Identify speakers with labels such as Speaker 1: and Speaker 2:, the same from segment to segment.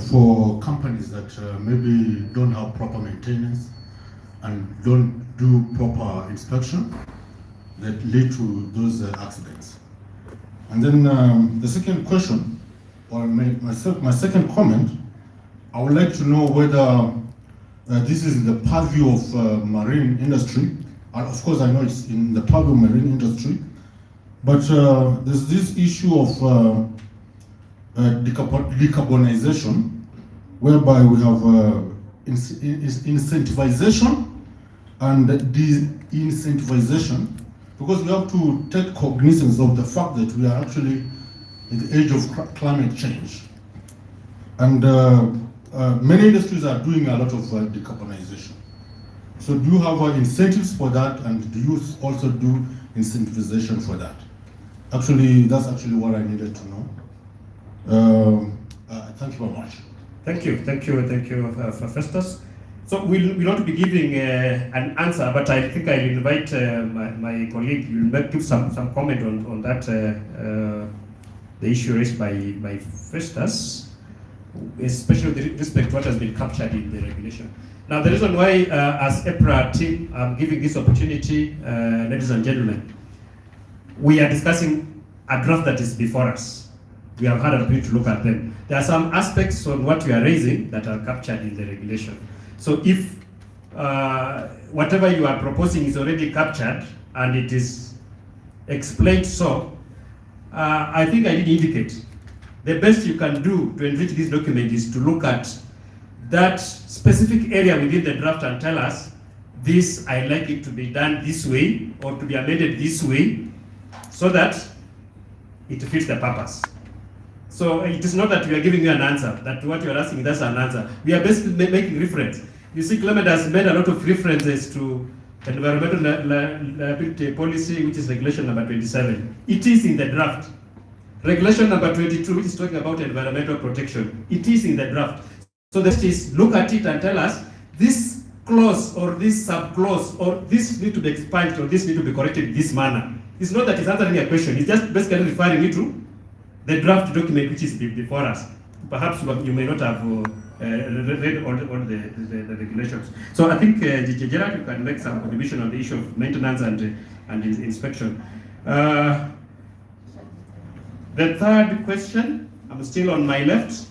Speaker 1: for companies that maybe don't have proper maintenance and don't do proper inspection that lead to those accidents. And then the second question, or my second comment, I would like to know whether this is in the purview of marine industry. And of course, I know it's in the purview of marine industry, but there's this issue of decarbonization, whereby we have incentivization and de-incentivization, because we have to take cognizance of the fact that we are actually in the age of climate change. And many industries are doing a lot of decarbonization. So do you have incentives for that, and do you also do incentivization for that? Actually, that's actually what I needed to know. Thank you very much.
Speaker 2: Thank you, Festus. So we'll not be giving an answer, but I think I'll invite my colleague. You'll give some comment on that, the issue raised by Festus, especially with respect to what has been captured in the regulation. Now, the reason why, as EPRA team, I'm giving this opportunity, ladies and gentlemen, we are discussing a draft that is before us. We have had an opportunity to look at them. There are some aspects on what we are raising that are captured in the regulation. So if whatever you are proposing is already captured and it is explained so, I think I did indicate the best you can do to enrich this document is to look at that specific area within the draft and tell us, this, I like it to be done this way or to be amended this way, so that it fits the purpose. So it is not that we are giving you an answer, that what you are asking, that's an answer. We are basically making reference. You see, Clement has made a lot of references to environmental liability policy, which is regulation number 27. It is in the draft. Regulation number 22, which is talking about environmental protection, it is in the draft. So the best is look at it and tell us, this clause or this sub-clause or this need to be expunged or this need to be corrected in this manner. It's not that it's answering a question, it's just basically referring you to the draft document which is before us. Perhaps you may not have read all the regulations. So I think Gerard, you can make some contribution on the issue of maintenance and inspection. The third question, I'm still on my left.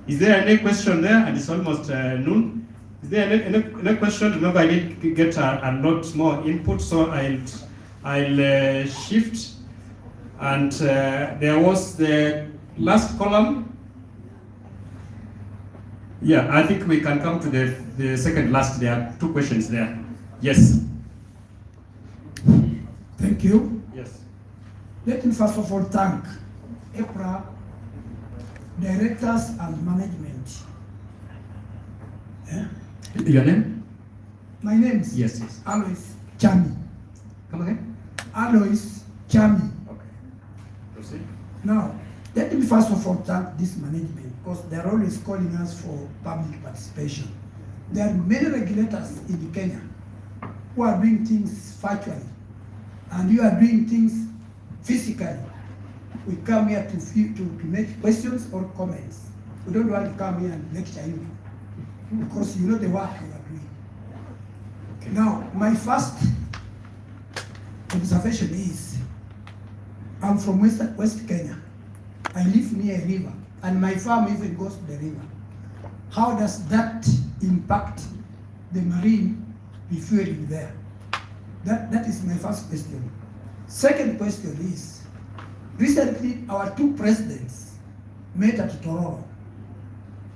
Speaker 2: Is there any question there? And it's almost noon. Is there any question? Remember, I did get a lot more input, so I'll shift. And there was the last column. Yeah, I think we can come to the second last. There are two questions there. Yes.
Speaker 3: Thank you.
Speaker 2: Yes.
Speaker 3: Let me first of all thank EPRA, directors and management. Yeah?
Speaker 2: Your name?
Speaker 3: My name is
Speaker 2: Yes.
Speaker 3: Alois Chami.
Speaker 2: Come again?
Speaker 3: Alois Chami.
Speaker 2: Okay. Proceed.
Speaker 3: Now, let me first of all thank this management because they're always calling us for public participation. There are many regulators in Kenya who are doing things virtually, and you are doing things physically. We come here to make questions or comments. We don't want to come here and lecture you because you know the work you are doing. Okay. Now, my first observation is, I'm from West Kenya. I live near a river, and my farm even goes to the river. How does that impact the marine refueling there? That is my first question. Second question is, recently our two presidents met at Tororo.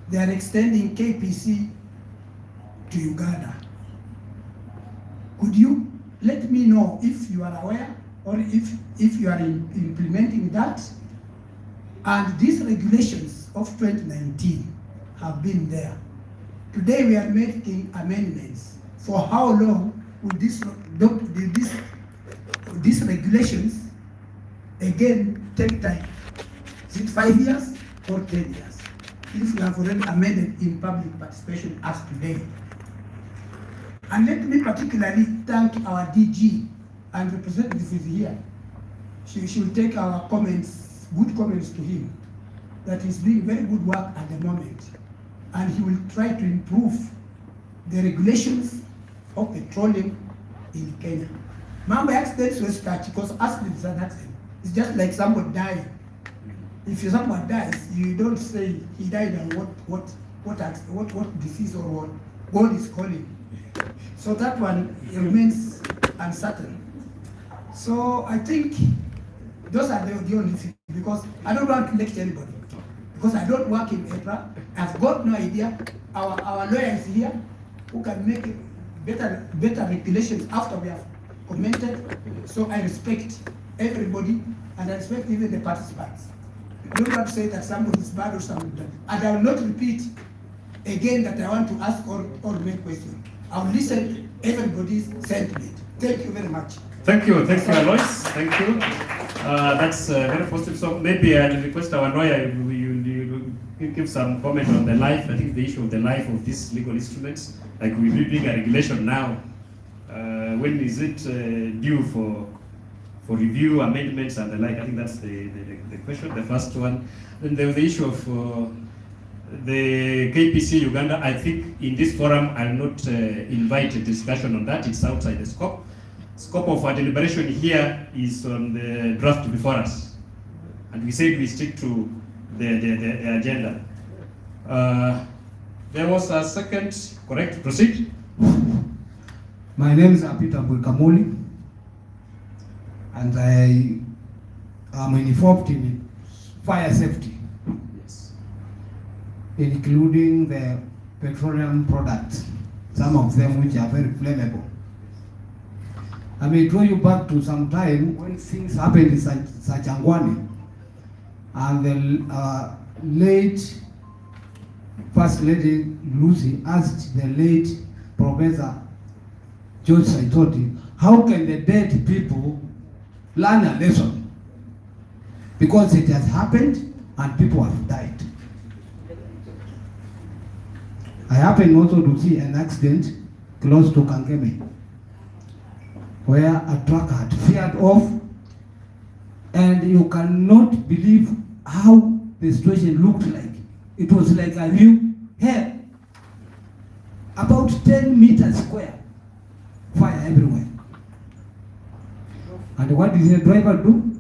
Speaker 3: They are extending KPC to Uganda. Could you let me know if you are aware or if you are implementing that? And these regulations of 2019 have been there. Today we are making amendments. For how long will these regulations again take time? Is it 5 years or 10 years? If we have already amended in public participation as today. And let me particularly thank our DG and representative is here. She will take our comments, good comments to him. that is doing very good work at the moment, and he will try to improve the regulations of petroleum in Kenya. Mambo ya accidents was touch, because accident is an accident. It's just like somebody dying. If someone dies, you don't say he died and what disease or what God is calling. So that one remains uncertain. So I think those are the only things, because I don't want to lecture anybody, because I don't work in EPRA. I've got no idea. Our lawyer is here who can make better regulations after we have commented. So I respect everybody, and I respect even the participants. I don't want to say that somebody is bad or something, and I will not repeat again that I want to ask or make questions. I will listen to everybody's sentiment. Thank you very much.
Speaker 2: Thank you, Alois. Thank you. That's very positive. So maybe I'll request our lawyer, you give some comment on the life. I think the issue of the life of these legal instruments, like we're doing a regulation now. When is it due for review, amendments, and the like? I think that's the question, the first one. Then there was the issue of the KPC Uganda. I think in this forum I'll not invite a discussion on that. It's outside the scope. Scope of our deliberation here is on the draft before us, and we said we stick to the agenda. There was a second, correct? Proceed.
Speaker 4: My name is Peter Kamoli, and I am involved in fire safety,
Speaker 2: Yes.
Speaker 4: including the petroleum products, some of them which are very flammable. I may draw you back to some time when things happened in Sachangwani, and the late First Lady Lucy asked the late Professor George Saitoti, how can the dead people learn a lesson? Because it has happened and people have died. I happened also to see an accident close to Kangemi, where a truck had veered off, and you cannot believe how the situation looked like. It was like a real hell, about 10 meters square, fire everywhere. And what did the driver do?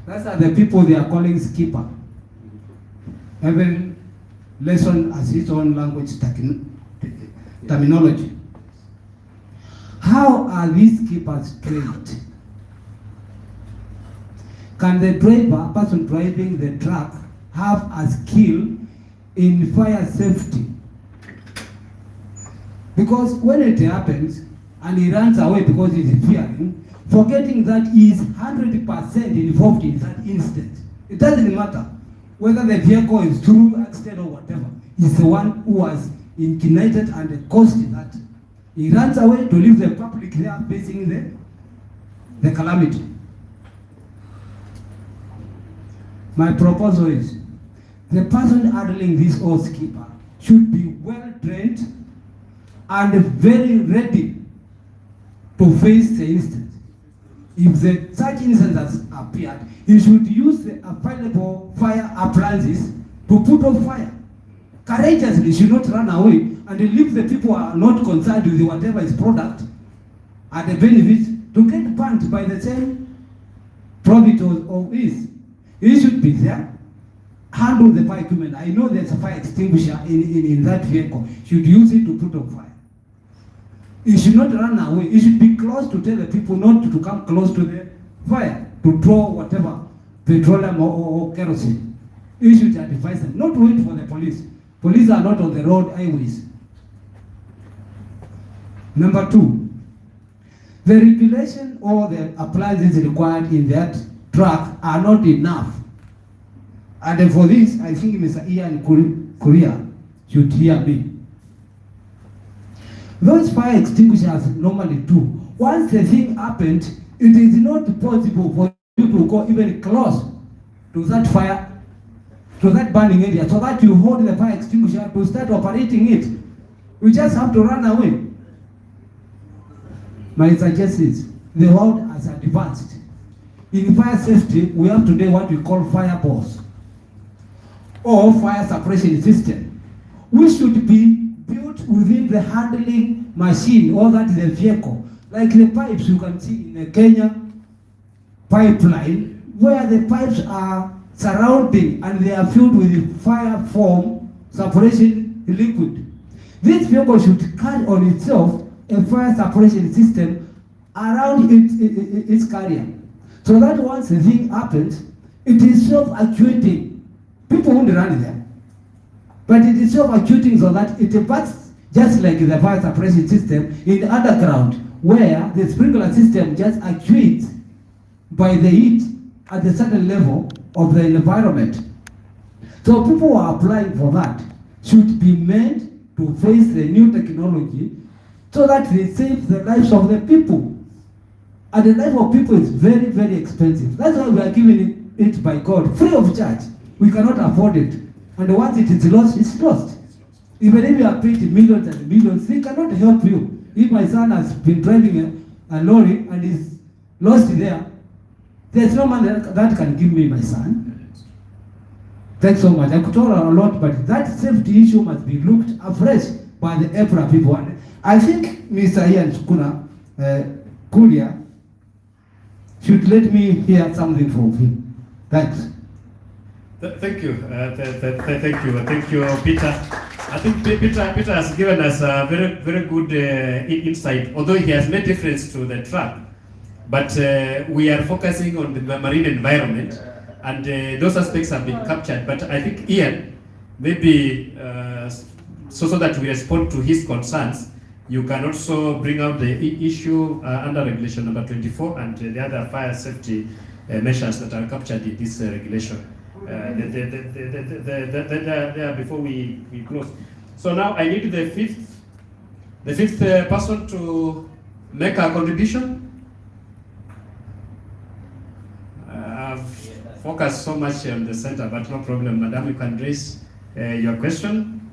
Speaker 4: Those are the people they are calling skipper. Every lesson has its own language terminology. How are these skippers trained? Can the driver, person driving the truck, have a skill in fire safety? Because when it happens and he runs away because he's fearing, forgetting that he is 100% involved in that incident. It doesn't matter whether the vehicle is through accident or whatever. He's the one who was ignited and caused that. He runs away to leave the public there facing the calamity. My proposal is, the person handling this old skipper should be well trained and very ready to face the incident. If such incident has appeared, he should use the available fire appliances to put out fire. Courageously, should not run away and leave the people who are not concerned with whatever is product and the benefits to get burnt by the same profit of his. He should be there, handle the fire equipment. I know there's a fire extinguisher in that vehicle. Should use it to put out fire. He should not run away. He should be close to tell the people not to come close to the fire, to draw whatever, petroleum or kerosene. He should advise them, not wait for the police. Police are not on the road highways. Number two, the regulation or the appliances required in that truck are not enough. And for this, I think Mr. Ian Korea should hear me. Those fire extinguishers normally do. Once the thing happened, it is not possible for you to go even close to that fire, to that burning area, so that you hold the fire extinguisher to start operating it. You just have to run away. My suggestion is, the world has advanced. In fire safety, we have today what we call fireballs. or fire suppression system, which should be built within the handling machine or that the vehicle, like the pipes you can see in the Kenya pipeline, where the pipes are surrounding and they are filled with fire foam suppression liquid. This vehicle should carry on itself a fire suppression system around its carrier, so that once the thing happens, it is self-actuating. People won't run there, but it is self-actuating so that it bursts just like the fire suppression system in the underground, where the sprinkler system just actuates by the heat at a certain level of the environment. So people who are applying for that should be meant to face the new technology so that they save the lives of the people. And the life of people is very, very expensive. That's why we are giving it by God, free of charge. We cannot afford it. And once it is lost, it's lost. Even if you are paid millions and millions, they cannot help you. If my son has been driving a lorry and is lost there, there's no man that can give me my son. Thanks so much. I could talk a lot, but that safety issue must be looked afresh by the EPRA people. And I think Mr. Ian Sukuna Kulia should let me hear something from him. Thanks.
Speaker 2: Thank you. Thank you, Peter. I think Peter has given us a very good insight, although he has made difference to the truck. But we are focusing on the marine environment, and those aspects have been captured. But I think Ian, maybe so that we respond to his concerns, you can also bring out the issue under regulation number 24 and the other fire safety measures that are captured in this regulation. There before we close. So now I need the fifth person to make a contribution. I've focused so much on the center, but no problem, Madam. You can raise your question.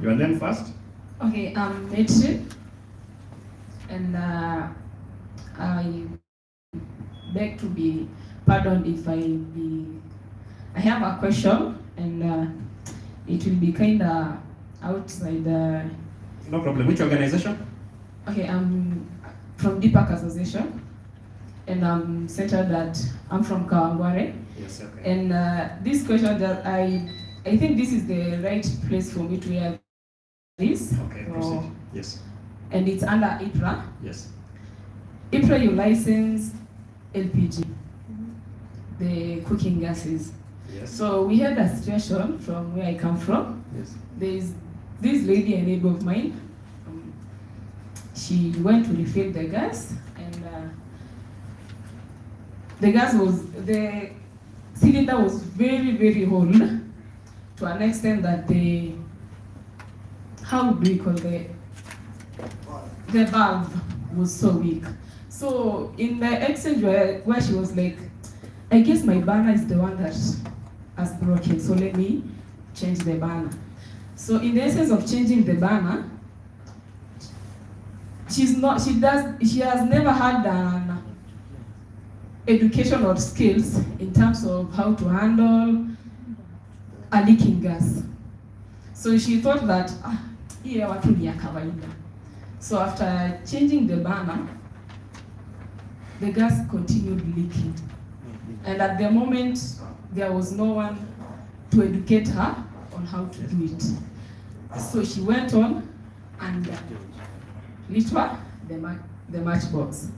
Speaker 2: Your name first.
Speaker 5: Okay, I'm Netri, and I beg to be pardoned if I have a question, and it will be kind of outside.
Speaker 2: No problem. Which organization?
Speaker 5: Okay, I'm from Deepak Association, and I'm centered I'm from Kawangware.
Speaker 2: Yes, okay.
Speaker 5: And this question that I think this is the right place for me to have this.
Speaker 2: Okay, proceed. Yes.
Speaker 5: And it's under IPRA.
Speaker 2: Yes.
Speaker 5: IPRA, you license LPG, the cooking gases.
Speaker 2: Yes.
Speaker 5: So we had a situation from where I come from.
Speaker 2: Yes.
Speaker 5: There is this lady, a neighbor of mine. She went to refill the gas, and the cylinder was very, very old, to an extent that how do we call the valve was so weak. So in the exchange where she was like, I guess my burner is the one that has broken, so let me change the burner. So in the essence of changing the burner, she has never had an education or skills in terms of how to handle a leaking gas. So she thought that hii watu ni ya kawaida. So after changing the burner, the gas continued leaking. And at the moment, there was no one to educate her on how to do it. So she went on and lit the matchbox.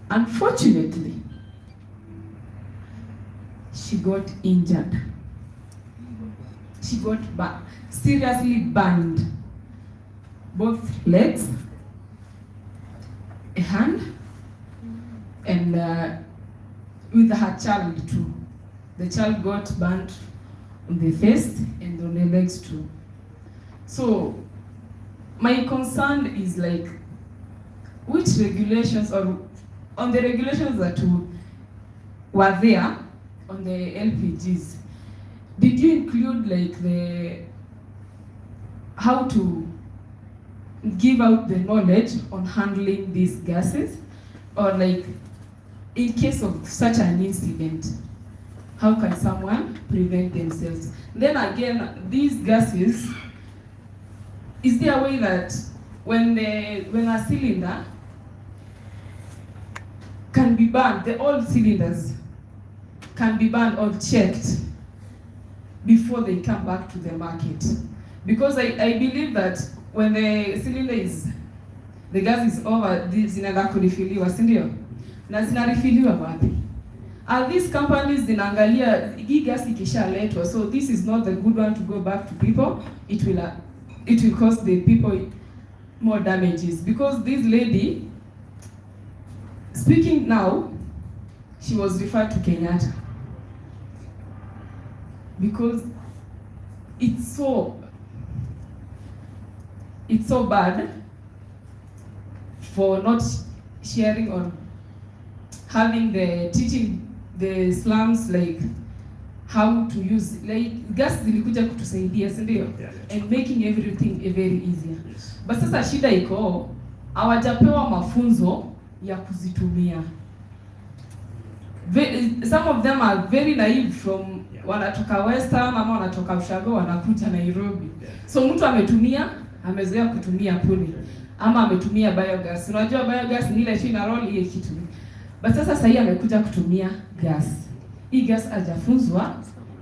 Speaker 5: Unfortunately, she got injured. She got seriously burned. Both legs, a hand, and with her child too. The child got burnt on the face and on the legs too. So my concern is like, which regulations, or on the regulations that were there on the LPGs, did you include like how to give out the knowledge on handling these gases, or like in case of such an incident, how can someone prevent themselves? Then again, these gases, is there a way that when a cylinder can be burned, the old cylinders can be burned or checked before they come back to the market? Because I believe that when the cylinder the gas is over, zinaenda kurefiliwa, si ndio? Na zinarefiliwa wapi? Are these companies zinaangalia hii gas ikishaletwa, so this is not the good one to go back to people, it will cause the people more damages? Because this lady speaking now, she was referred to Kenyatta because it's so bad for not sharing on having teaching the slums like how to use, like gas zilikuja kutusaidia, si ndio? And making everything very easier.
Speaker 2: Yes.
Speaker 5: But sasa shida iko hawajapewa mafunzo ya kuzitumia. Some of them are very naive from wanatoka Western ama wanatoka Ushago wanakuja Nairobi. So mtu amezoea kutumia kuni ama ametumia biogas. Unajua biogas ni ile tu ina roll ile kitu. But sasa hii amekuja kutumia gas. Hii gas hajafunzwa,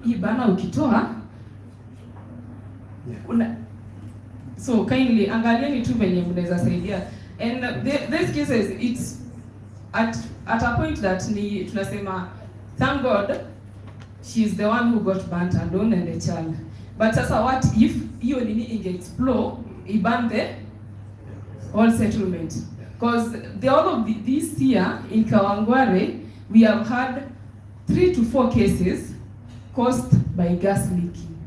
Speaker 5: hii bana ukitoa so kindly angalieni tu venye mnaweza saidia. And these cases, it's at a point that ni tunasema thank God she's the one who got burnt alone and the child. But sasa what if hiyo nini inge explode iban the whole settlement? Because all of this year in Kawangware we have had 3 to 4 cases caused by gas leaking.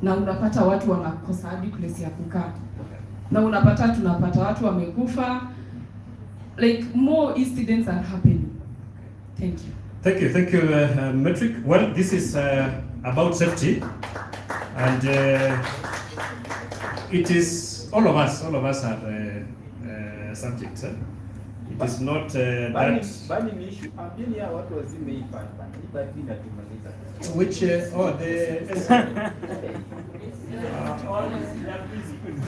Speaker 5: Na unapata watu wanakosa hadi place ya kukaa. Na tunapata watu wamekufa. Like more incidents are happening. Thank you.
Speaker 2: Thank you, Metric. Well, this is about safety, and it is all of us are subjects. It is not that. Which the